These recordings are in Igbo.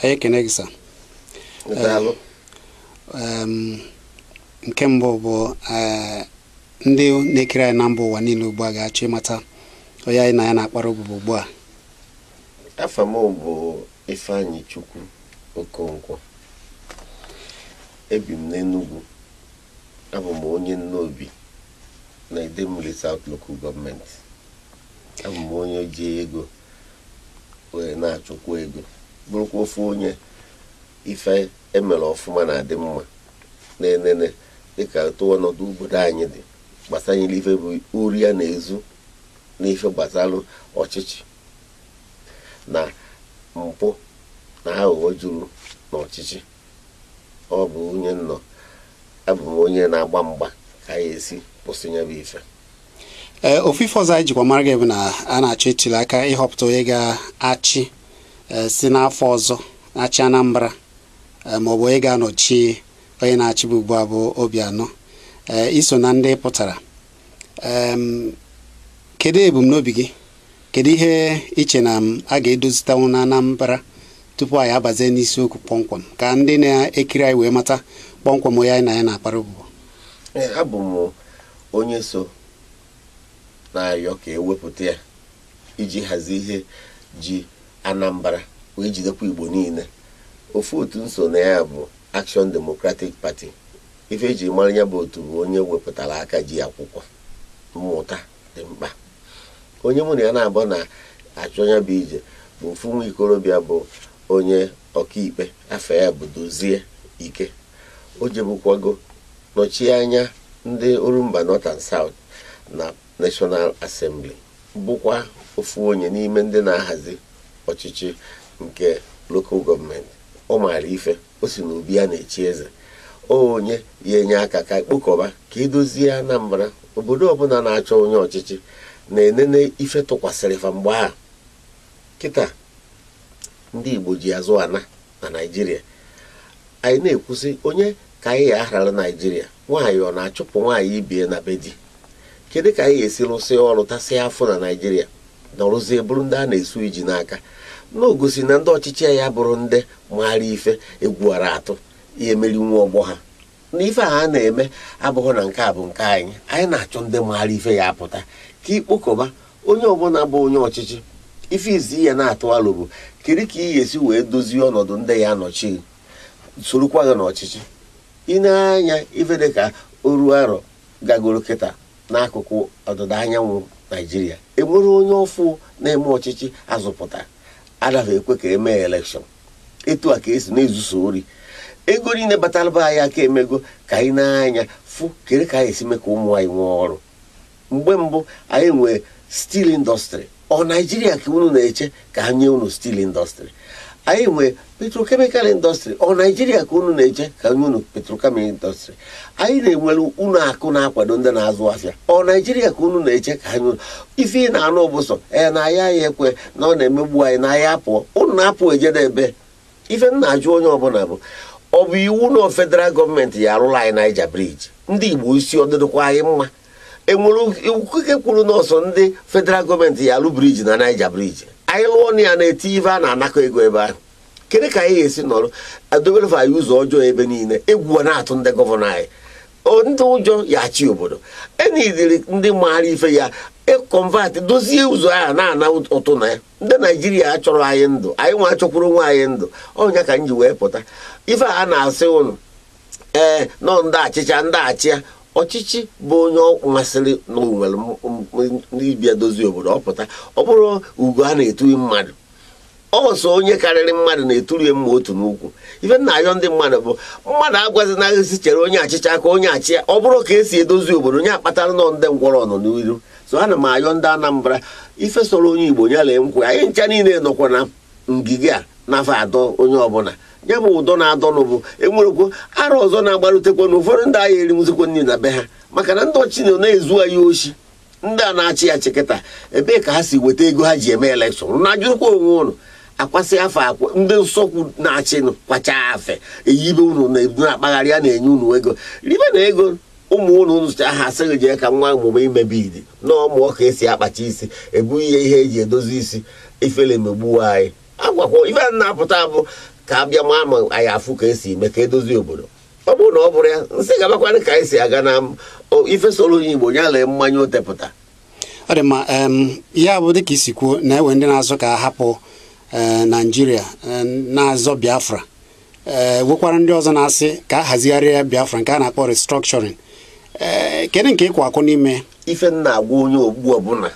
Aye kenegisa. Nke mbụ bụ ndị na-ekiri anyị na mba ụwa niile ugbu a ga-achọ ịmata onye anyị na ya na-akpara ogbugbo ugbu a. Afa m bụ Ifeanyi Chukwu Okonkwo. Ebi m n'Enugu. Abụ m onye Nnobi na Idemili South Local Government. Abụ m onye ji ego wee na-achụkwa ego. Bụrụkwa ofu onye ife emere ọfụma na-adị mma na-enene dịka otu ọnọdụ obodo anyị dị gbasanyere ife bụ ori ya na-ezu n'ife gbasara ọchịchị na mpụ na aghụghọ juru n'ọchịchị. Ọ bụ onye nnọ, abụ m onye na-agba mgba ka ya esi kwụsị ya bụ ife. Ofufe ọzọ anyị jikwa mara gị bụ na a na-achọ ituli aka ịhọpụta onye ga-achị si n'afọ ọzọ achị Anambra ma ọ bụ onye ga-anọchi onye na-achịbụ ugbu a bụ Obianọ. Iso na ndị pụtara. Kedu ebumnobi gị? Kedu ihe iche na a ga-edozitenwu na Anambra tupu anyị abazie n'isiokwu kpọmkwem ka ndị na-ekiri anyị wee mata kpọmkwem onye anyị na ya na-akpara ogbugbo? Abụ m onye so na-ayọ ka ewepụta ya iji hazie ihe ji Anambra wee jidekwa Igbo niile. Ofu otu nso na ya bụ Action Democratic Party. Ife eji mara ya bụ otu bụ onye wepụtara aka ji akwụkwọ mmụta dị mkpa. Onye mụ na ya na-abụ na-achọ ya bụ ije bụ ofu nwa ikorobịa bụ onye ọkaikpe afọ ya bụ Dozie Ike. O jebukwago nọchie anya ndị Orumba North and South na National Assembly, bụkwa ofu onye n'ime ndị na-ahazi ọchịchị nke local government. Ọ maara ife, o si n'obi ya na-echi eze. Onye ya enye aka ka kpokọba ka edozie Anambra. Obodo ọbụla na-achọ onye ọchịchị na-enene ife tụkwasịrị fa mgbe a. Kịta ndị Igbo ji azụ ana na Naịjirịa. Anyị na-ekwusi onye ka anyị aghara Naịjirịa. Nwaanyị ọ na-achụpụ nwaanyị ibie na be di? Kedu ka anyị esi rụsị ọrụ tasịa afọ na Naịjirịa na ọrụzie bụrụ ndị a na-esu iji n'aka? N'ogosi na ndị ọchịchị ya bụrụ ndị maara ife egwuara atụ ihe meri nwa ọgbọ ha. Na ife a na-eme abụghị na nke a bụ nke anyị. Anyị na-achọ ndị maara ife ya apụta ka ikpokọba onye ọbụla bụ onye ọchịchị. Ife izi ya na-atụ alụ bụ kedu ka ị ga-esi wee dozie ọnọdụ ndị ya nọchi sorokwa gị n'ọchịchị. Ị na-anya ife dị ka oru arọ gagoro kịta n'akụkụ ọdịda anyanwụ Naịjirịa. Enwere onye ọfụ na-eme ọchịchị azụpụta. Adaghị ekwe ka emee elekshọn. Etu a ka esi na-ezuso ori. Ego niile batalaba anyị aka emego ka anyị na-anya fụ kere ka anyị esi mee ka ụmụ anyị nwee ọrụ. Mgbe mbụ anyị nwee steel industry. Ọ Naịjirịa ka unu na-eche ka ha nye unu steel industry. Anyị nwee petrochemical industry. Ọ Naịjirịa ka unu na-eche ka nye unu petrochemical industry. Anyị na-enwere unu akụ na-akwado ndị na-azụ afịa. Ọ Naịjirịa ka unu na-eche ka ha nye unu. Ife ị na-anụ ụbụsọ na ya ekwe na ọ na-emegbu anyị na ya apụọ. Unu na-apụ ejedebe. Ife m na-ajụ onye ọbụla bụ ọ bụ iwu na federal gọọmenti ya arụla anyị Niger Bridge. Ndị Igbo isi ọdịdịkwa anyị mma. Enwere ikike kwuru n'ọsọ ndị federal gọọmenti ya alụ briji na Niger Bridge. Anyị lụọ na ya na-eti ife a na-anakọ ego ebe ahụ. Kedu ka anyị ga-esi nọrọ adoberefa anyị ụzọ ọjọọ ebe niile egwu na-atụ ndị gọvanọ anyị? Ndị ụjọ ya achị obodo. Enidiri ndị maara ife ya ịkọnvat dozie ụzọ ahụ na-ana ụtụ na ya. Ndị Naịjirịa achọrọ anyị ndụ, anyị nwa achọkwuru nwa anyị ndụ. Ọnya ka m ji wee pụta ife a na-asị ụnụ nọ ndị achịcha ndị achịa. Ọchịchị bụ onye masịrị na onwere n'ibia dozie obodo ọpụta. Ọ bụrụ ugo a na-eturi mmadụ. Ọsọ onye karịrị mmadụ na-eturi mma otu n'ukwu. Ife na-ayọ ndị mmadụ bụ mmadụ agwazi na esi chere onye achịcha ka onye achịa. Ọ bụrụ ka esi edozi obodo onye akpatara nọ ndị ngwọrọ nọ n'iru. So ana m ayọ ndị Anambra ife soro onye Igbo nyala nkwe. Anyị ncha niile nọkwa na ngige a n'afọ adọ onye ọbụla. Ya bụ ụdọ na-adọnụ bụ enwerekwo ara ọzọ na-agbarutekwa na ụfọdụ ndị agha erimụzikwa nri na be ha maka na ndị ọchịchị na-ezu anyị oshi. Ndị a na-achị achị kịta ebee ka ha si weta ego ha ji eme elekshọn? Na-ajụkwa onwe ụnụ akwasị afọ akwa ndị nsọkwu na-achị kwacha afe eyibe unu na-ebu akpagharị a na-enye unu ego ribe na ego ụmụ unu nụcha ha asịghị jee ka nwa omume imebi idi na ọmụọ ka esi akpacha isi ebu ihe eji edozi isi ifele megbuo anyị agwakwa ife na-apụta bụ ka abịa ma anyị afụ ka esi eme ka edozi obodo. Ọ bụrụ na ọ bụrụ ya nsị gabakwana ka anyị si aga na ife soro onye Igbo nyala mmanya otepụta. Ọ dị ma ya bụ dịka isi kwuo na ewe ndị na-azọ ka hapụ Naijiria na-azọ Biafra nwekwara ndị ọzọ na-asị ka a hazigharịa Biafra nke a na-akpọ restructuring. Kedu nke ịkwụ akụ n'ime ife nna agwa onye ogbu ọbụla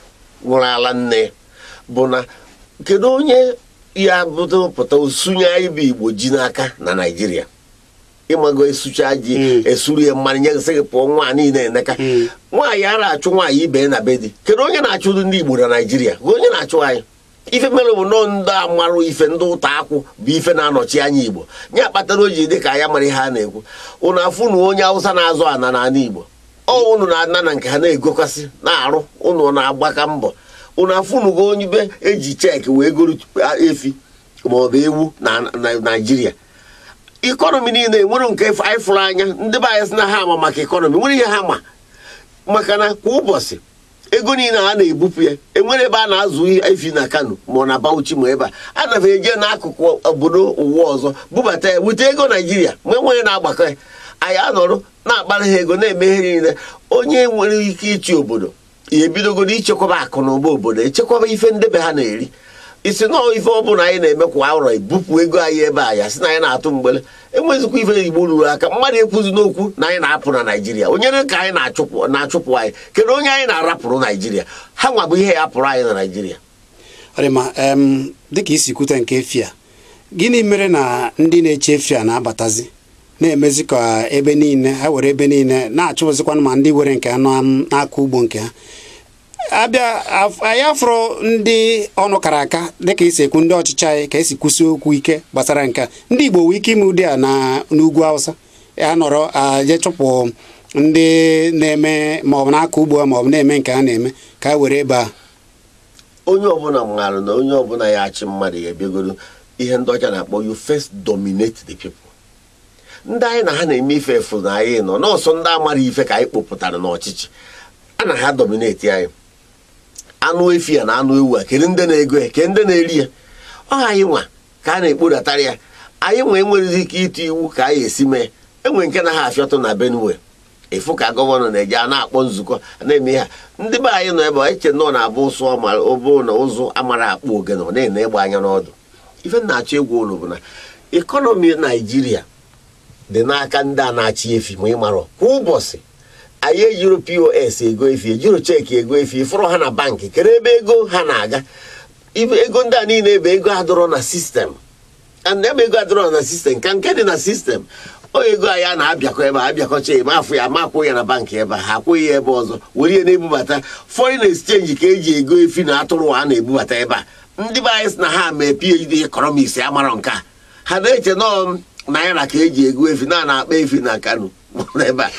nwụrụ ala nne bụ na kedu onye ya pụta osunye anyị bụ Igbo ji n'aka na Naijiria ịmago esucha ji esuru ya mmanụ nye gị pụọ nwa niile eneka nwaanyị ara achụ nwaanyị ibe na be di. Kedu onye na-achụ ndị Igbo na Naijiria onye na-achụ anyị? Ife mere bụ nọọ ndị amarụ ife ndị ụta akwụ bụ ife na-anọchi anya Igbo nye kpatara o ji dị ka ya mara ihe a na-ekwu unu afụ na onye Awụsa na-azụ ana n'ala Igbo unu na-ana na nke ha na-egokasị na-arụ unu na-agbaka mbọ unu afụnugo onye be eji cheki wee goro efi maọbụ ewu na Naijiria. Ikọnọmi niile enwere nke anyị fụrụ anya ndị be anyị sị na ha ama maka ikọnọmi nwere ihe ha ma maka na kwa ụbọchị ego niile a na-ebupụ ya enwere ebe a na-azụ efi na Kano ma na Bauchi ma ebe a na eje n'akụkụ obodo ụwa ọzọ bubata ya wute ego Naijiria mgbe nwere na-agbakọ ya anyị anọrụ na-akpara ha ego na-eme ihe niile. Onye nwere ike ịchị obodo ya ebidogoro ichekwaba akụ na ụba obodo echekwaba ife ndebe ha na-eri isi nọọ ife ọbụla anyị na-eme kwa arọ ebupụ ego anyị ebe a ya sị na anyị na-atụ mgbele enwezikwa ife Igbo ruru aka mmadụ ekwuzi n'okwu na anyị na-apụ na Naijiria onye ka anyị na-achụpụ anyị kedu onye anyị na-arapụrụ Naijiria ha nwa bụ ihe ya pụrụ anyị na Naijiria. Ọ dị ma dịka isi kwute nke efi a gịnị mere na ndị na-eche efi a na-abatazi na-emezi ka ebe niile ha were ebe niile na-achụpụzikwanụ ma ndị were nke na-akọ ugbo nke ha abịa anyị afụrụ ndị ọnụ kara aka dịka isi ekwu ndị ọchịchị anyị ka esi kwụsị okwu ike gbasara nke ndị Igbo nwee ike ime ụdị a n'ugwu Awụsa ya nọrọ je chụpụ ndị na-eme maọbụ na-akọ ugbo maọbụ na-eme nke ha na-eme ka ha were ebe a. Onye ọbụla maara na onye ọbụla ya achị mmadụ ya ebiagoro ihe ndị ọcha na-akpọ you first dominate the people. Ndị anyị na ha na-eme ife efu na anyị nọ n'ọsọ ndị amara ife ka anyị kpọpụtara n'ọchịchị a na ha dominate anyị. Anụ efi ya na anụ ewu a kedu ndị na-ego ya ke ndị na-eri ya ọ anyị nwa ka a na-ekpodatara ya anyị enweghị ike ịtụ iwu ka anyị esi mee enwe nke na ha afịọtụ na Benue efu ka gọvanọ na-eje a na-akpọ nzukọ na-eme ha ndị be anyị nọ ebe a eche nọ na-abụ ụsụ ọbụ na ụzụ amara akpụ ogene ọ na-ene egbe anya n'ọdụ. Ife na-achọ egwu ụlọ bụ na ikọnọmi Naijiria dị n'aka ndị a na-achị efi ma ị marọ kwa ụbọchị anyị ejiro POS ego efi ejiro cheki ego efi fụrụ ha na bankị kere ebe ego ha na-aga ego ndị a niile ebe ego adọrọ na sistem ebe ego adọrọ na sistem ka nke dị na sistem onye ego anyị a na-abịakọ ebe a abịakọcha eme afọ ya ma akwụ ya na bankị ebe ha akwụghị ya ebe ọzọ were ihe na-ebubata foreign exchange ka eji ego efi na atụrụ a na-ebubata ebe a. Ndị be anyị sị na ha mee PhD economics amara nke a ha na-eche nọọ naira ka eji ego efi na-akpa efi na Kano ebe a.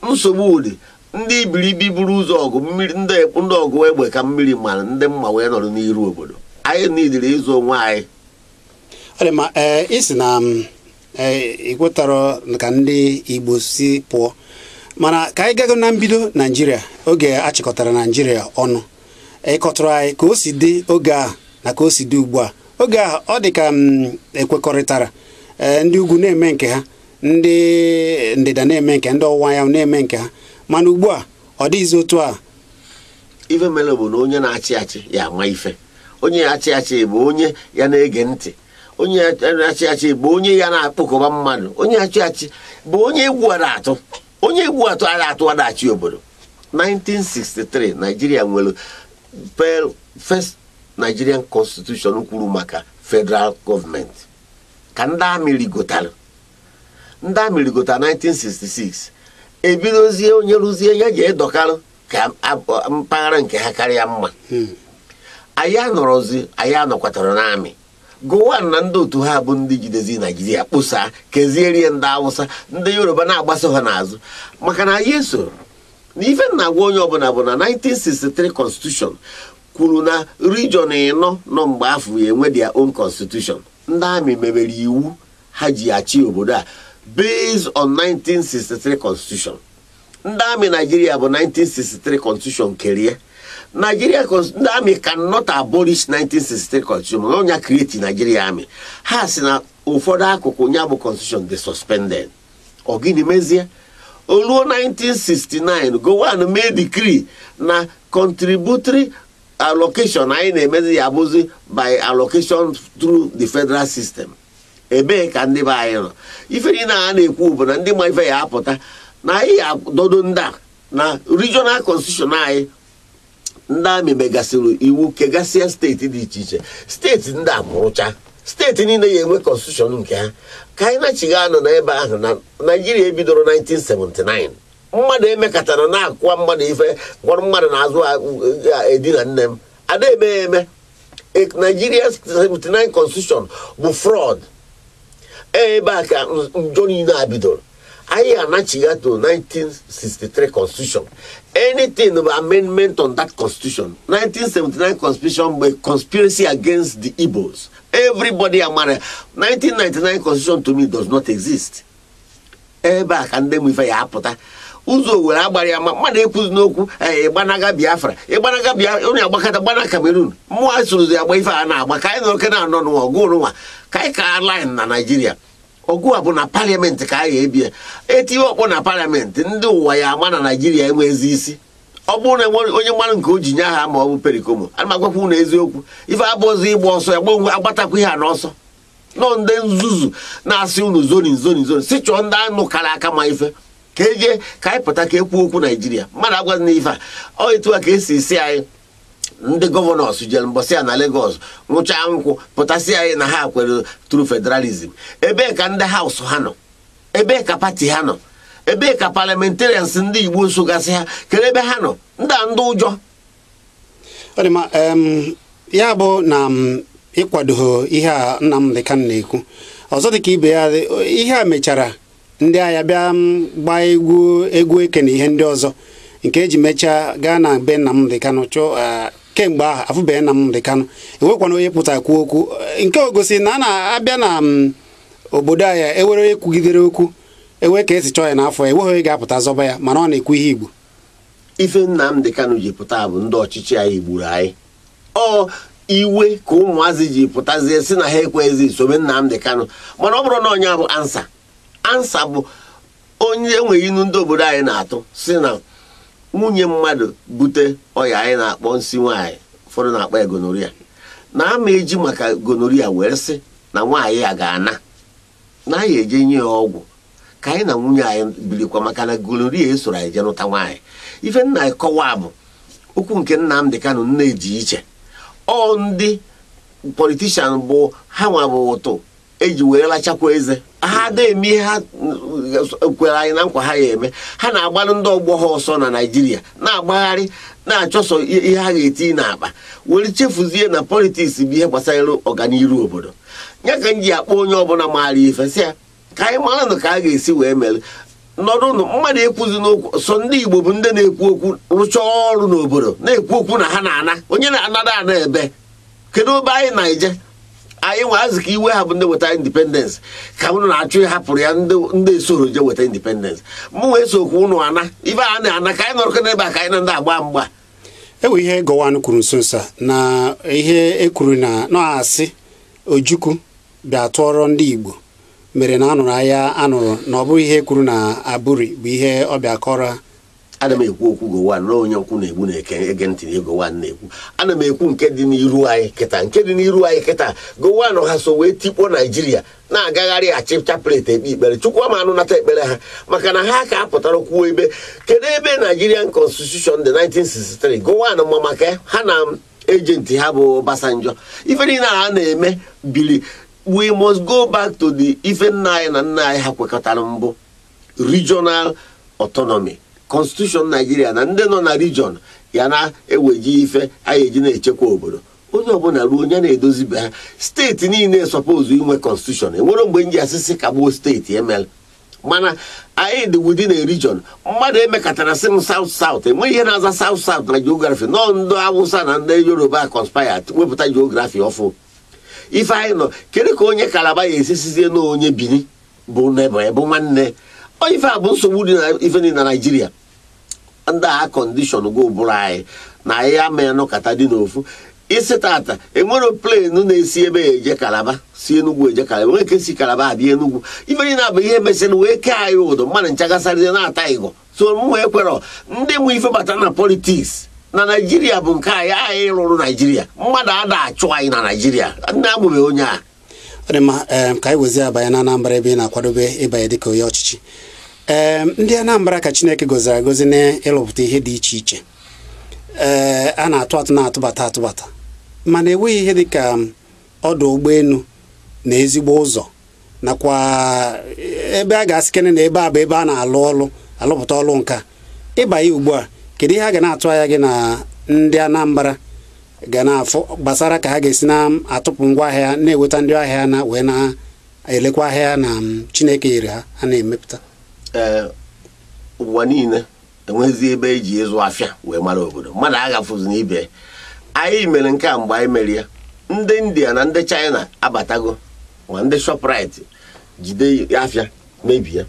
Nsogbu ụdị ndị ibiribi buru ụzọ ọgụ mmiri ndị ọgụ egbe ka mmiri mara ndị mma wee nọrọ n'iru obodo anyị nidiri ịzụ onwe anyị. Ọ dị ma isi na ikwetara ka ndị Igbo si pụọ mana ka anyị gago na mbido Naijiria oge achịkọtara Naijiria ọnụ ịkọtara anyị ka o si dị oge a na ka o si dị ugbu a. Oge a ọ dị ka ekwekọrịtara ndị ugwu na-eme nke ha ndị ndịda na-eme nke ndị ọwụwa anyanwụ na-eme nke ha mana ugbu a ọ dịghịzi otu a. Ife mere bụ na onye na-achị achị ya ama ife onye na-achị achị bụ onye ya na-ege ntị onye na-achị achị bụ onye ya na-akpọkọba mmadụ onye na-achị achị bụ onye egwu atụ onye egwu atụ a na-atụ adachi obodo. 1963 Nigeria nwere first Nigerian constitution kwuru maka federal government ka ndị amị rigotara 1966 ebidozie onye rụzie ya ji edọkalụ ka mpaghara nke ha karịa mma. Anyị anọkwatara n'amị Gowon na ndị otu ha bụ ndị jidezi Naijiria kposa kezierie ndị Awụsa ndị Yoruba na-agbaso ha n'azụ maka na anyị esoro na ife na-agwa onye ọbụla bụ na 1963 constitution kwuru na region 4 nọ mgbe afọ ya enwe their own constitution. Ndị amị mebere iwu ha ji achị obodo a based on 1963 constitution. ndị amị Nigeria bụ 1963 constitution kerie Nigeria. The army cannot abolish 1963 constitution. No nya create Nigeria army. Ha si na ụfọdụ akụkụ nya bụ constitution dey suspended. Ogini mezie. Oluo 1969 Gowon made decree na contributory allocation anyị na-emezi ya abụzi by allocation through the federal system. Ebe ka ndị be anyị nọ. Ife niile a na-ekwu bụ na ndị ma ife ya apụta na anyị adodo ndị a na regional constitution anyị. Ndị amị megasịrị iwu kegasịa steeti dị iche iche. Steeti ndị a mụrụcha. Steeti niile ya enwe constitution nke ha. Ka anyị na-achịga anọ n'ebe ahụ na Nigeria ebidoro 1979. Mmadụ emekatara na-akụwa mmadụ ife gwọrọ mmadụ n'azụ edina nne m. Ada eme Nigeria 79 constitution bụ fraud. Ebe a ka njọ niile a bidoro. I anachiga to 1963 constitution. Anything of amendment on that constitution, 1979 constitution by conspiracy against the Igbos. Everybody amara. 1999 constitution to me does not exist. Eba and then with a apota. Uzo were agbari ama mmadụ ekwuzi n'okwu ịgbanaga Biafra ịgbanaga Biafra onye agbakata gbana Cameroon mmụọ asụrụzi agba ife a na-agba ka anyị nọrọ na anọ n'ọgụ nwa ka anyị ka line na Nigeria. Ọgụ a bụ na parliament ka anyị ebie etiwe ọkpọ na parliament ndị ụwa ya ama na Nigeria enwezi isi. Ọ bụrụ na onye mmadụ nke o ji nye aha ma ọ bụ perikomo ana m agwakwu na eziokwu ife abụọzi ịgba ọsọ ya agbatakwu ihe a n'ọsọ nọ ndị nzuzu na-asị unu zonin si chọọ ndị anụ kara aka ma ife ka eje ka anyị pụta ka ekwu okwu Nigeria mmadụ agwazi na ife a ọ etu a ka esi isi anyị ndị gọvanọs jere mbọsị ya na Lagos nwụchaa nkwụ pụtasị anyị na ha kwere through federalism. Ebee ka ndị haus ha nọ? Ebee ka pati ha nọ? Ebee ka parliamentarians ndị Igbo sogasị ha kere ebe ha nọ? Ndị a ndị ụjọ. Ọ dị ma ya bụ na ịkwado ihe a Nnamdi Kanu na-ekwu ọzọ dị ka ibe ya ihe a mechara ndị agha bịa gbaa egwu eke na ihe ndị ọzọ nke eji mechaa gaa na be Nnamdi Kanu chọọ kemgbe ahụ afụbeghị Nnamdi Kanu enwekwana onye pụtakwu okwu nke ogosi na a na-abịa na obodo ahịa ewere onye kwugidere okwu ewe ka esi chọọ ya n'afọ enweghị onye ga-apụta zọba ya mana ọ na-ekwu ihe Igbo. Ife Nnamdi Kanu ji pụta bụ ndị ọchịchị anyị gburu anyị. Ọ iwe ka ụmụazị ji pụtazie si na ha ekwezi sobe Nnamdi Kanu mana ọ bụrụ na onye bụ ansa bụ onye enweghị inu ndị obodo anyị na-atụ si na nwunye mmadụ bute ọya anyị na-akpọ nsị nwaanyị ụfọdụ na-akpọ ya gonoria na ama eji maka gonoria were sị na nwaanyị ya ga-ana na anyị eje nye ya ọgwụ ka anyị na nwunye anyị birikwa maka na gonoria esoro anyị je nụta nwaanyị. Ife nna anyị kọwa bụ okwu nke Nnamdi Kanu na-eji iche ọ ndị politishan bụ ha nwa bụ ụtụ eji were lachakwa eze ha na-eme ihe ha kwere anyị na nkwa ha ya eme. Ha na-agbalụ ndị ọgbọ ha ọsọ na Nigeria na-agbagharị na-achọsọ ihe ha ga-eti n'akpa were chefuzie na politiks bụ ihe gbasara ọganiru obodo. Ya ka m ji akpọ onye ọbụla maara ife sị ya ka anyị mara na ka a ga-esi wee mere nọdụ mmadụ ekwuzi n'okwu sọ ndị Igbo bụ ndị na-ekwu okwu rụchaa ọrụ n'obodo na-ekwu okwu na ha na-ana onye na-anada ana ebe kedu ebe anyị na-eje anyị nwe azụ ka iwe ha bụ ndị weta independence ka unu na-achụ hapụrụ ya ndị esoro je weta independence mụ wee sokwu unu ana ibe a na-ana ka anyị nọrọ n'ebe a ka anyị na ndị agba mgba. Ewe ihe Gowon kwuru nso na ihe ekwuru na asị Ojukwu bịa tụọrọ ndị Igbo mere na anụrụ ahịa anụrụ na ọ bụrụ ihe kwuru na Aburi bụ ihe ọ bịa kọrọ. Ana m ekwu okwu Gowon na onye nkwu na-egbu na-ege ntị na Gowon na-ekwu. Ana m ekwu nke dị n'iru anyị kịta Gowon ha so wee tikpo Nigeria na-agagharị achịcha plate ekpe ikpere chukwu ma anụ nata ekpere ha maka na ha ka apụtara kwuo ebe kedu ebe Nigerian Constitution dị 1963 Gowon ma maka ha na ejenti ha bụ Obasanjo ife niile ha na-eme bili. We must go back to the ife nna anyị na nna anyị ha kwekọtara mbụ regional autonomy constitution Nigeria na ndị nọ na region ya na-eweji ife anyị eji na-echekwa obodo onye ọbụla ruo onye na-edozibe ha steeti niile suppose inwe constitution enwere mgbe nji asịsị kagbuo steeti emel mana anyị dị within a region mmadụ emekọtara sị m south enweghị ihe na-aza south na geography nọ ndị Awụsa na ndị Yoruba conspire wepụta geography ọfụ ife anyị nọ kedu ka onye Kalaba ya esisizie na onye Bini bụ nwanne ife a bụ nsogbu dị na ife dị na Nigeria ndị a kọndishọn go bụrụ anyị na anyị ama ya nọkọta dị n'ofu. Isi tata enwere plenu na-esi ebe eje Kalaba si Enugu eje Kalaba, nwere ike si Kalaba abịa Enugu. Ife niile abụ ihe mesịrị wee kee anyị ụdọ mmadụ nchagasarịrị na-ata ịgọ. So m wee kwere ndị mụ ife batara na politiks na Naijiria bụ nke anyị rụrụ Naijiria, mmadụ ada achụ anyị na Naijiria, ndị amụbeghị onye a. Ọ dị mma, ka anyị wezi abanye na Anambra ebe ị na-akwadobe ịbanye dịka onye ọchịchị. Ndị Anambra ka Chineke goziri agozi n'ịlụpụta ihe dị iche iche. A na-atụ na-atụbata mana enweghị ihe dịka ọdụ ụgbọelu na ezigbo ụzọ nakwa ebe a ga-asịkene na ebe a bụ ebe a na-alụ alụpụta ọlụ nka. Ịbanye ugbu a, kedu ihe a ga na-atụ anya gị na ndị Anambra ga na-afụ gbasara ka ha ga-esi na-atụpụ ngwa ahịa na-eweta ndị ahịa na wee na-elekwa ahịa na Chineke nyere ha a na-emepụta? Ụwa niile enwezi ebe eji ịzụ afịa wee mara obodo, mmadụ agafụzi n'ibe. Anyị mere nke a mgbe anyị mere ya, ndị India na ndị China abatago ma ndị Shoprite jide afịa mebie.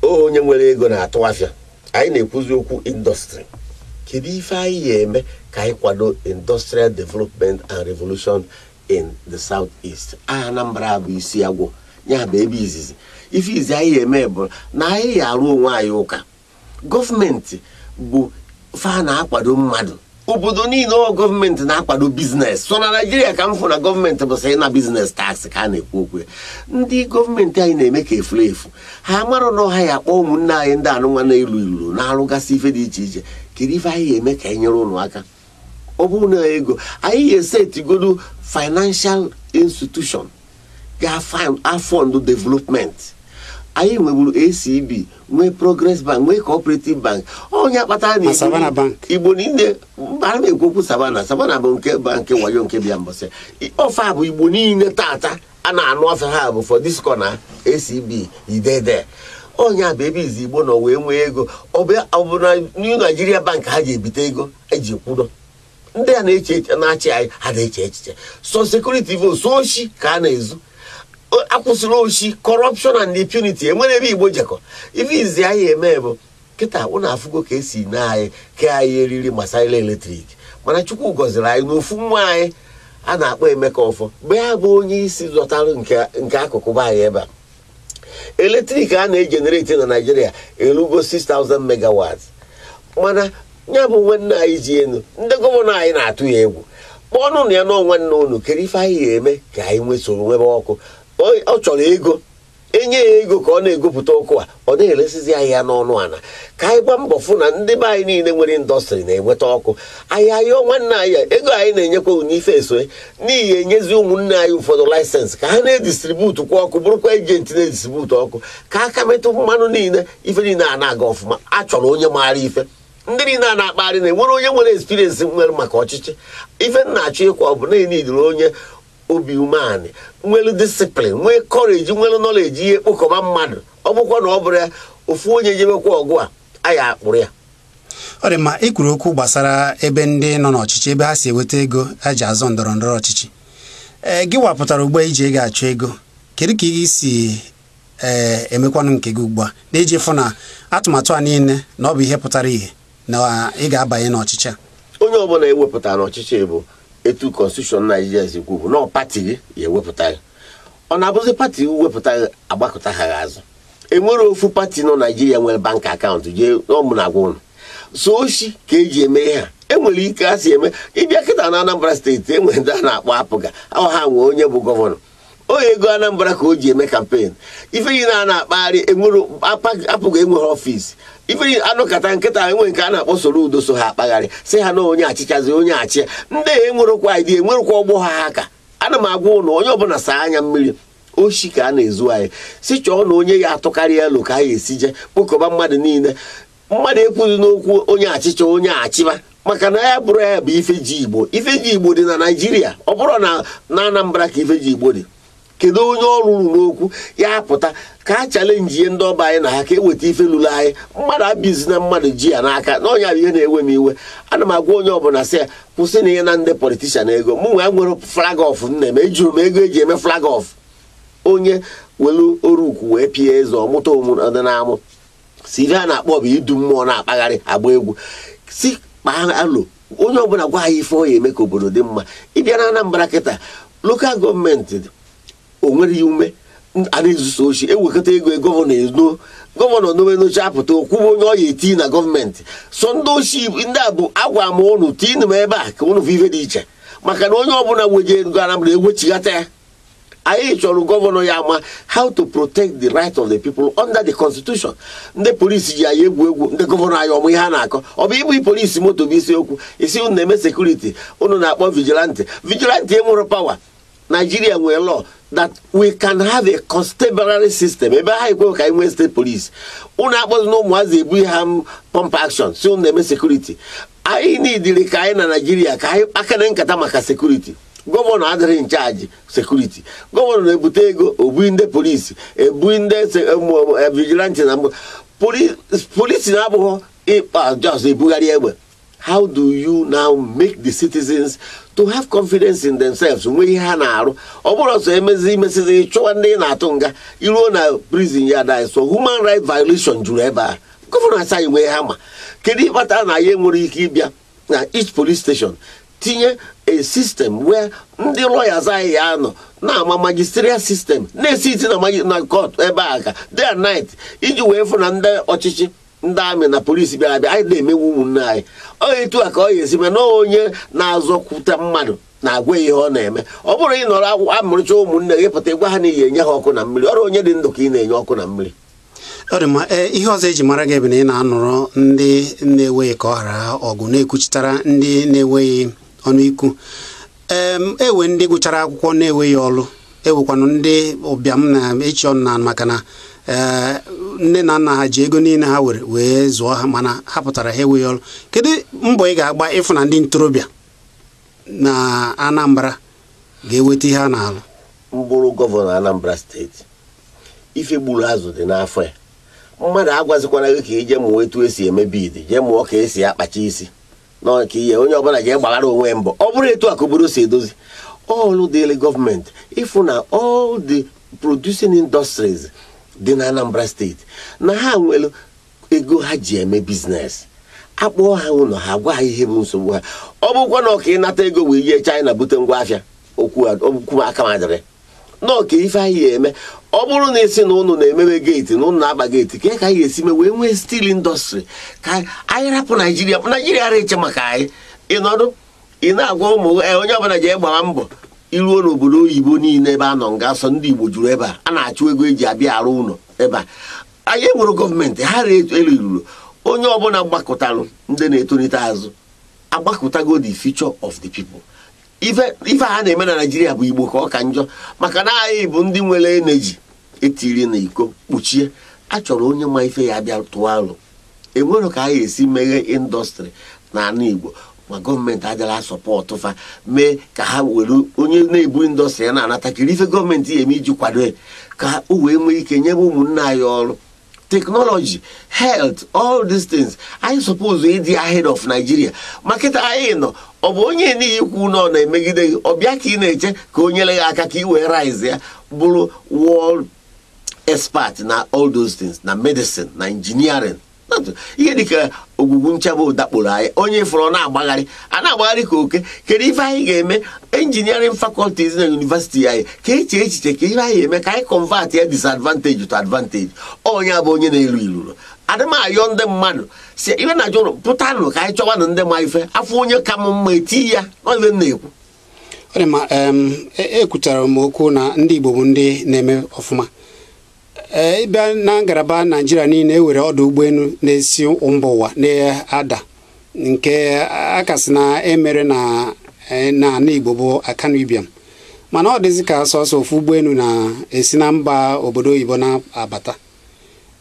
Onye nwere ego na-atụ afịa. Anyị na-ekwuzi okwu indọstrị. Kedu ife anyị ga-eme ka anyị kwado industrial development and revolution in the Southeast? Anambra bụ isi agwọ, ya bụ ebe izizi. Ife izi anyị ga-eme bụ na anyị ga-arụ onwe anyị ụka. Gọọmenti bụ fa na-akwado mmadụ, obodo niile gọọmenti na-akwado biznes. So na Naijiria ka m fụ na gọọmenti bụ sị na biznes tax ka a na-ekwu okwu. Ndị gọọmenti anyị na-eme ka efu efu, ha marụ na ọha ya akpọ ụmụnne anyị ndị anụnwa na-elu ilu na-arụgasị ife dị iche iche. Kedu ife anyị ga-eme ka anyị nyere ụnụ aka? Ọ bụrụ na ego anyị ga-esetigodo financial institution ga-afọndụ development. Anyị nweburu ACB, nwee Progress Bank, nwee Cooperative Bank. Onye akpata na Savannah Bank. Igbo niile mbara na-ekwokwu Savannah bụ nke bank wayo nke bịa mbọsị. Ofe a bụ Igbo niile tata a na-anụ ofe ha bụ for this corner ACB idede. Onye a bụ ebe izi Igbo nọ wee nwee ego. Ọ bụ na New Nigeria Bank ha ji ebite ego eji kwudo. Ndị a na-achị anyị ha na-eche echiche. So security vote, so oshi ka a na-ezu. Akwụsịrị oshi, corruption and impunity enwere ebe Igbo jekọ. Ife izi anyị eme bụ kịta ụnụ afụgo ka esi na anyị ke anyị eriri gbasara eletrik, mana Chukwu gọziri anyị n'ofu nwa anyị a na-akpọ Emeka Ọfọ mgbe ya bụ onye isi zọtara nke akụkụ be anyị ebe a. Eletrik a na-ejenereti na Naijiria elugo 6,000 megawatts, mana ya bụ nwanne anyị ji enu ndị gọvanọ anyị na-atụ ya egwu. Kpọọnụ na ya nọ nwanne unu, kedu ife anyị ga-eme ka anyị nwesoro nwebe ọkụ? Ọ chọrọ ego, enye ya ego ka ọ na-egopụta ọkụ a, ọ na-eresizi anyị ya n'ọnụ ana. Ka anyị gba mbọ fụ na ndị be anyị niile nwere indọstrị na-enweta ọkụ. Anyị ayọọ nwanne anyị ego anyị na-enyekwa n'ife esoe n'ihi enyezi ụmụnne anyị ụfọdụ laịsensị ka ha na-edistributu kwa ọkụ, bụrụkwa ejenti na-edistributu ọkụ, ka aka metụ mmanụ niile, ife niile a na-aga ọfụma. A chọrọ onye maara ife. Ndị niile a na-akparị na-enwere onye nwere experience nwere maka ọchịchị. Ife na-achọ ịkwa ọ bụ na-enidiri onye obi umeanị, nwere disiplin, nwee kọreji, nwere nọleji ihe kpokọba mmadụ. Ọ bụkwa na ọ bụrụ ya ofu onye jebekwa ọgụ a anyị akpụrụ ya. Ọ dị mma, ị kwuru okwu gbasara ebe ndị nọ n'ọchịchị, ebe ha si eweta ego ha ji azọ ndọrọ ndọrọ ọchịchị. Gị wapụtara ugbu a iji ego achọ ego, kedu ka ị si emekwanụ nke gị ugbu a na-eji fụ na atụmatụ a niile na ọ bụ ihe pụtara ihe na ị ga-abanye n'ọchịchị a? Onye ọbụla ewepụtara n'ọchịchị bụ etu Constitution Nigeria si kwubu na pati gị ya ewepụta ya. Ọ na-abụzi pati wepụta agbakọta ha azụ. Enwere ofu pati nọ Naijiria nwere bank akaụntụ jee ọmụ na agwa ụnụ. So oshi ka eji eme ihe a. Enwere ike a si eme ịbịa kịta na Anambra steeti enwere ndị a na-akpọ apụga ha nwee onye bụ gọvanọ. Onye ego Anambra ka o ji eme kampen. Ife yi na na-akpagharị enwere apụga enweghị ọfịs. Ife anụkata nkịta enwe nke a na-akpọ soro udo so ha akpagharị si ha na onye achịchazi onye achị ndị enwerekwa idea enwerekwa ọgbọ ha aka. Ana m agwa ụnụ onye ọbụla saa anya mmiri, oshi ka a na-ezu anyị si chọọ na onye ya atụkarị elu ka anyị esi je kpokọba mmadụ niile. Mmadụ ekwuzi n'okwu onye achịcha onye achịba maka na ya bụrụ ya bụ ife ji Igbo. Ife ji Igbo dị na Naijiria, ọ bụrụ na Anambra ka ife ji Igbo dị. Kedu onye ọrụ ruru n'okwu ya pụta ka a chalenji ihe ndị ọba anyị na ha ka eweta ife lụrụ anyị. Mmadụ abizi na mmadụ ji ya n'aka na ọnya bụ ihe na-ewe m iwe. Ana m agwa onye ọbụla sị ya kwụsị na ihe na ndị politishan ego. Mụ nwe nwere flag off na-eme, ejuru m ego eji eme flag off. Onye welu orukwu wee pịa eze ọmụta ọdịnamụ si ihe a na-akpọ bụ idu mmụọ na-akpagharị agba egwu si kpaa alụ onye ọbụla gwa anyị ife ọ ya eme ka obodo dị mma. Ịbịa na Anambra kịta lokal gọọmenti o nwere ya ume a na-ezuso ochi ewekọta ego gọvanọ n'ome n'oche apụta okwuba onye ọ ya eti na gọọmenti so ndị ochi ndị a bụ agwa m ụnụ tinu m ebe a ka ụnụ bụ ife dị iche maka na onye ọbụla weje ego Anambra egwechighata ya. Anyị chọrọ gọvanọ ya ama how to protect the right of the people under the constitution. Ndị polisi ji anyị egwu ndị gọvanọ anyị ọmụ ihe ha na-akọ ọ bụ ịbụ polisi moto bụ isiokwu isi unu na-eme sekuriti unu na-akpọ vigilante enwere power. Nigeria nwere law that we can have a constabulary system ebe ha ekwe ka anyị nwee state police unu akpọzi na ụmụazị ebu ha pump action si unu na-eme sekuriti. Anyị niile ka anyị na Nigeria ka anyị akana nkata maka sekuriti. Gọvanọ adịrị in charge sekuriti. Gọvanọ na-ebute ego obui ndị polisi ebui ndị vigilante na polisi na-abụghị ịkpa just ebugharị egbe. How do you now make the citizens to have confidence in themselves nwee ihe ha na-arụ ọ bụrụ ọsọ emesizi chụwa ndị na-atụ nga iruo na prison ya die so human right violation juru ebe a. Gọvanọ asaghị nwee ha ma kedu ịkpata na ya nwere ike ịbịa na each police station tinye a system where ndị lawyers anyị ya nọ na-ama magisterial system na-esi iti na court ebe a ka day and night iji wee fụ na ndị ọchịchị ndị amị na polisi bịara abịa anyị na-emewu ụmụnne anyị ọ etu a ka ọ ga-esi mee na onye na-azọkwute mmadụ na-agwa ihe ọ na-eme ọ bụrụ ị nọrọ amụrụcha ụmụnne gị pụta ịgwa ha na iyi enye ha ọkụ na mmiri ọrụ onye dị ndụ ka ị na-enye ọkụ na mmiri. Ọ dị mma ihe ọzọ eji mara gị bụ na ị na-anọrọ ndị na-enweghị ka ọ ghara ọgụ na-ekwuchitara ndị na-enweghị ọnụ ikwu ewe ndị gụchara akwụkwọ na-enweghị ọrụ ewekwanụ ndị ụbịam na-echi ọnụ na maka na nne na nna ha ji ego niile ha wee zụọ ha mana ha pụtara ha enweghị ọrụ. Kedu mbọ ị ga-agba ịfụ na ndị ntorobịa na Anambra ga-eweta ihe a na-alụ? Mbụrụ gọvanọ Anambra steeti ife gburu azụ dị n'afọ ya mmadụ agwazikwana gị ka ije mụọ etu esi eme bid jee mụọ ka esi akpacha isi na ka ihe onye ọbụla jee gbaghara onwe mbọ ọ bụrụ etu a ka obodo si edozi ọlụ dịịrị gọọmenti ịfụ na all the producing industries dị na Anambra steeti na ha nwere ego ha ji eme biznes akpọọ ha ụlọ ha gwa ha ihe bụ nsogbu ha ọ bụkwa na ọka ịnata ego wee jee China bute ngwa afịa okwu aka madịrị n'ọka ife anyị eme ọ bụrụ na esi na ụnụ na-emewe geeti na ụnụ na-agba geeti ka anyị ga-esi mee wee nwee steel industry ka anyị rapụ Naijiria ara eche maka anyị ịnọdụ ị na-agwa ụmụ onye ọbụla ji gbara mbọ iruo n'obodo oyibo niile ebe a nọ nga asọ ndị Igbo juru ebe a na-achụ ego eji abịa arụ ụlọ ebe a anyị enwere gọọmenti ha elu iruru onye ọbụla gbakọtarụ ndị na-etonite azụ agbakọtago the future of the people. Ife a na-eme na Nigeria bụ Igbo ka ọ ka njọ maka na anyị bụ ndị nwere eneji etiri na iko kpuchie achọrọ onye ma ife ya bịa tụọ alụ enwere ka anyị esi meghe indọstrị na ala Igbo ma gọọmenti adịla sọpọtụ fa mee ka ha were onye na-ebu indọstrị ya na-anatakiri ife gọọmenti ya eme iji kwado ka o wee nwee ike nyebe ụmụnne anyị ọrụ technology health all these things anyị suppose ịdị ahead of Nigeria makịta anyị nọ ọ bụ onye n'ikwu nọ na-emegide gị ọ bịa ka ị na-eche ka o nyere gị aka ka ị wee rise ya bụrụ world expert na all those things na medicine na engineering ihe dịka ogwugwu nchebe dakporo anyị onye fọrọ na-agbagharị a na-agbagharị ka oke kedu ife anyị ga-eme engineering faculties na university anyị ka eche echiche ka ihe anyị eme ka anyị convert ya disadvantage to advantage onye bụ onye na-elu iluru adịmayọ ndị mmadụ si iwe na jụrụ pụtanụ ka anyị chọwanụ ndị ma ife afọ onye ka m mma eti ya n'ife na-ekwu. Ọ dị ma ekwutara m okwu na ndị Igbo bụ ndị na-eme ọfụma ịbịa na ngalaba Naijiria niile ewere ọdụ ụgbọelu na-esi mba ụwa na-ada nke akasị na emere na ala Igbo bụ Akanu Ibiam mana ọ dịzị ka sọsọ ofu ụgbọelu na-esi na mba obodo oyibo na-abata.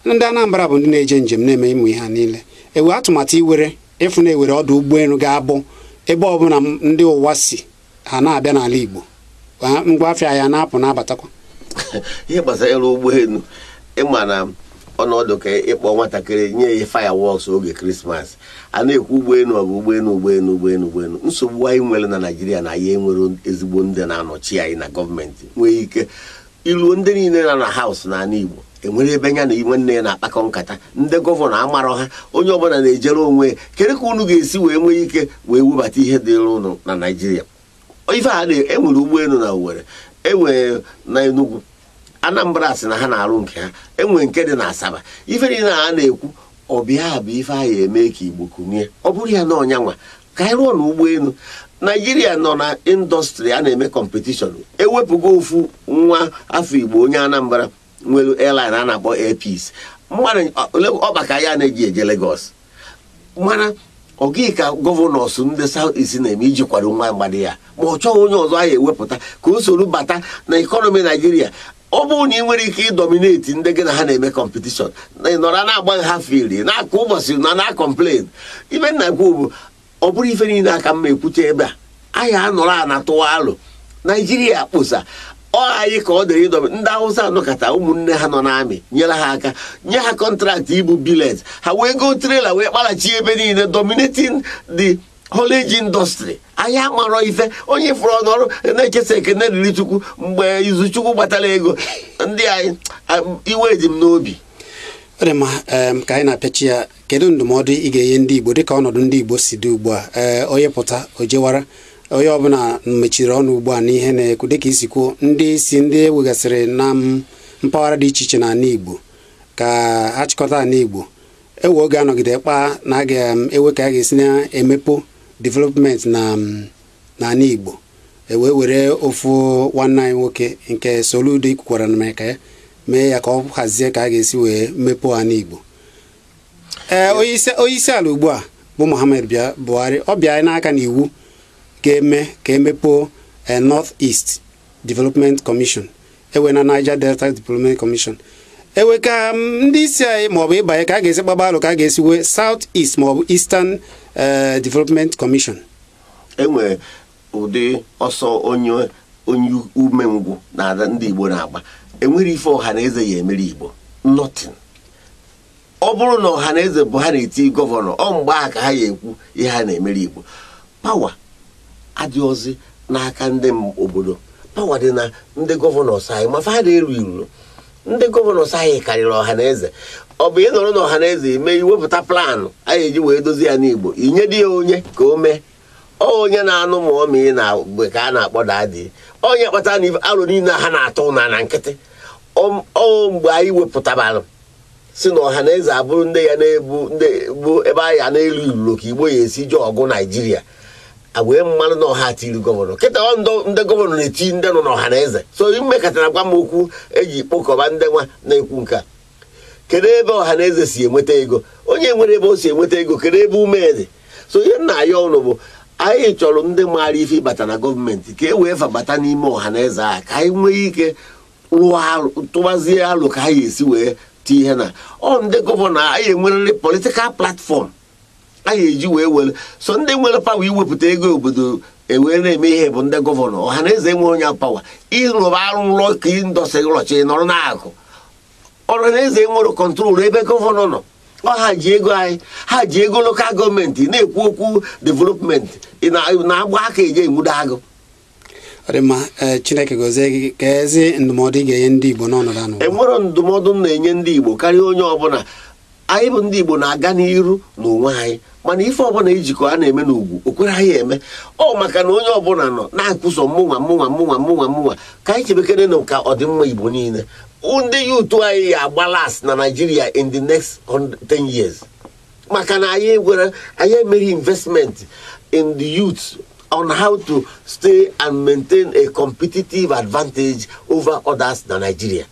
Ndị Anambra bụ ndị na-eje njem na-eme ịmụ ihe ha niile ewe atụmatụ iwere ịfụ na ewere ọdụ ụgbọelu ga-abụ ebe ọbụla ndị ụwa si ha na-abịa n'ala Igbo ngwa afịa ya na-apụ na-abatakwa. Ihe gbasara ụgbọelu ịma na ọnọdụ ka ịkpọ nwatakịrị nye ya fireworks oge Krismas a na-ekwu ụgbọelu ọ bụ ụgbọelu nsogbu anyị nwere na Nigeria na ya enwere ezigbo ndị na-anọchi anyị na gọọmenti nwee ike ilu ndị niile na House na ala Igbo enwere ebe nya na nwanne ya na-akpakọ nkata, ndị gọvanọ amarọ ha, onye ọbụla na-ejere onwe ya. Kedu ka unu ga-esi wee nwee ike wee webata ihe dịrị ụnụ na Naịjirịa? Ife a enwere ụgbọelu na Owerri, enwere na Enugu, Anambra sị na ha na-arụ nke ha, enwere nke dị na Asaba. Ife niile a na-ekwu ọbịa bụ ife anyị eme ka Igbo kunie. Ọ bụrụ ya na ọnyanwa ka anyị rụọ n'ụgbọelu. Naijiria nọ na indọstrị a na-eme kọmpetishọn. Ewepụgo ofu nwa afọ Igbo onye Anambra nwere airline a na-akpọ Air Peace. Mmadụ ọbaka ya na-eji eje Lagos. Mana ọ gịghị ka gọvanọs ndị South East na-eme iji kwado nwa mgbadi ya, ma ọ chọghị onye ọzọ anyị ewepụta ka o soro bata na ekọnọmi Naijiria. Ọ bụrụ na ị nwere ike ịdomineti ndị gị na ha na-eme kọmpetishọn, na ị nọrọ na-agba ha fili na-akụ ụbọchị na kọmplen, ibe nna ekwu bụ ọ bụrụ ife niile aka mma ekwute ebe a anyị anọrọ a na tụwa alụ. Naijiria kpụsa ọ anyị ka ọ dịrị ịdobe. Ndị Hausa anọkọta ụmụnne ha nọ n'amị nyere ha aka, nye ha kọntraktị ibu bilet, ha wee go trela wee kparachi ebe niile, dominating the haulage industry. Anyị amarọ ife. Onye fụrụ n'ọrụ na-ekesa ekene riri Chukwu mgbe Izuchukwu gbatara ego ndị anyị iwe dị m n'obi. Ọ dị mma, ka anyị na-apịachi ya, kedu ndụmọdụ ị ga-enye ndị Igbo dịka ọnọdụ ndị Igbo si dị ugbu a? Onye pụta o jewara, onye ọbụla mechiri ọnụ ugbu a n'ihe na-ekwu dịka isi kwuo, ndị isi ndị ewegasịrị na mpaghara dị iche iche n'ala Igbo ka ha chịkọta ala Igbo, ewe oge anọgide kpaa na a ga-ewe ka a ga-esi na-emepe development n'ala Igbo, ewee were ofu nwanne anyị nwoke nke Soludo ikwukwara na Amerika ya mee ya ka ọ hazie ka a ga-esi wee mepee ala Igbo. Onye isi ala ugbu a bụ Muhammadu Buhari, ọ bịa n'aka na iwu ga-eme ka emepee North East Development Commission, ewe na Niger Delta Development Commission, ewe ka ndị isi anyị maọbụ ịbanye ka a ga-esi gbaba alụ ka a ga-esi wee South East maọbụ Eastern Development Commission. Enwere ụdị ọsọ onye umengwụ na ndị Igbo na-agba. Enwere ife ọhaneze ya emere Igbo nothing. Ọ bụrụ na ọhaneze bụ ha na-eti gọvanọ, ọ mgbe a ka ha ya ekwu ihe ha na-emere Igbo. Pawa adịghịzi n'aka ndị obodo, pawa dị na ndị gọvanọs anyị, ma fa na-eru iru. Ndị gọvanọs anyị karịrị ọhaneze. Ọ bụ ị nọrọ na ọhaneze ime iwepụta planụ anyị eji wee dozie ya n'Igbo, inye dị ya onye ka o mee. Onye na-anụ ma ọmị na mgbe ka a na-akpọ dadị, onye kpatara na alụ niile ha na-atụ na nkịtị. Mgbe anyị wepụtabalụ si na ọhaneze abụrụ ndị ya na-ebu bụ ebe anyị na-elu ilu ka Igbo ya esi ji ọgụ Naijiria, wee mmanụ na ọha tiri gọvanọ. Kịta ndị gọvanọ na-eti ndị nọ n'ọhaneze. So imekọtara gwa m okwu eji kpokọba ndị nwa na-ekwu nke a. Kedu ebe ọhaneze si enweta ego? Onye nwere ebe o si enweta ego, kedu ebe ume dị? So ihe na-ayọ ọnụ bụ anyị chọrọ ndị maara ife ịbata na gọọmenti ka e wee fabata n'ime ọhaneze a ka anyị nwee ike tụbazie alụ ka ha esi wee tie ihe na ndị gọvanọ anyị enwerịrị politikal platfọm anyị eji wee were. So ndị nwere pawa iwepụta ego obodo ewee na-eme ihe bụ ndị gọvanọ. Ọhaneze enwe onye pawa ịrụba arụ ụlọ ka indọstrị rọchi nọrọ n'akụ. Ọhaneze enwere kọntrol ebe gọvanọ nọ. Ha ji ego anyị, ha ji ego lokal gọọmenti na-ekwu okwu development na-agba aka eje enwudo agụ. Ọ dị mma, Chineke gozie gị. Ka ezi ndụmọdụ ị ga-enye ndị Igbo n'ọnọdụ anụ? Enwere ndụmọdụ na-enye ndị Igbo karịa onye ọbụla. Anyị bụ ndị Igbo na-aga n'iru n'onwe anyị, mana ife ọbụla ijikọ a na-eme n'ugwu o kwere anyị eme. Ọ maka na onye ọbụla nọ na-akwụsọ mụnwa ka anyị chebekere na ka ọdịmma Igbo niile. Ndị yutu anyị ya agba last na Nigeria in the next 10 years. Maka na anyị emere investment in the youth on how to stay and maintain a competitive advantage over others na Nigeria.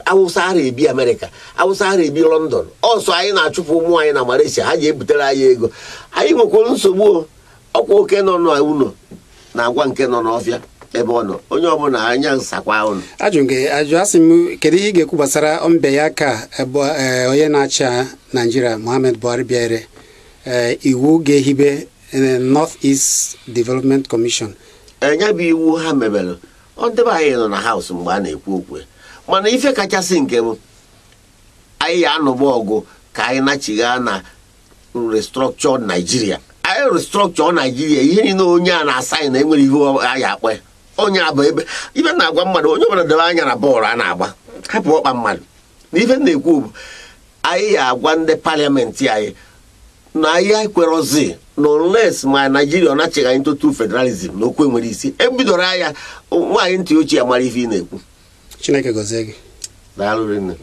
Awụsa ara ebi America, Awụsa ara ebi London. Ọsọ anyị na-achụpụ ụmụ anyị na Malaysia, ha ji ebutere anyị ego. Anyị nwekwara nsogbu ọkwa oke nọ n'ụlọ na-agwa nke nọ n'ọfịa ebe ọ nọ. Onye ọbụla anya nsakwa ụnụ. Ajụ asị m, kedu ihe ị ga-ekwu gbasara mbe ya ka onye na-achị Nigeria Muhammadu Buhari bịara iwu ga-ehibe North East Development Commission? Enya bụ iwu ha mebere. Ndebe anyị nọ na haus mgbe a na-ekwu okwu, mana ife kachasị nke m anyị anọgba ọgụ ka anyị nachigha na restructure Nigeria. Anyị restructure Nigeria, ihe niile onye a na-asaghị na enwere ihe anyị akpa onye abụ ebe ibe na-agwa mmadụ onye ọbụla debe anya na bọọlụ a na-agba, hapụ ọkpa mmadụ. na ife na-ekwu bụ anyị agwa ndị paliamenti anyị na anyị kwerozi na unless ma Naijiria ọ na-achịghị anyị total federalism na okwu nwere isi ebidoro anya nwaanyị ntị ochie amara ife ị na-ekwu. Chineke gọzie gị. Daalụ rinne.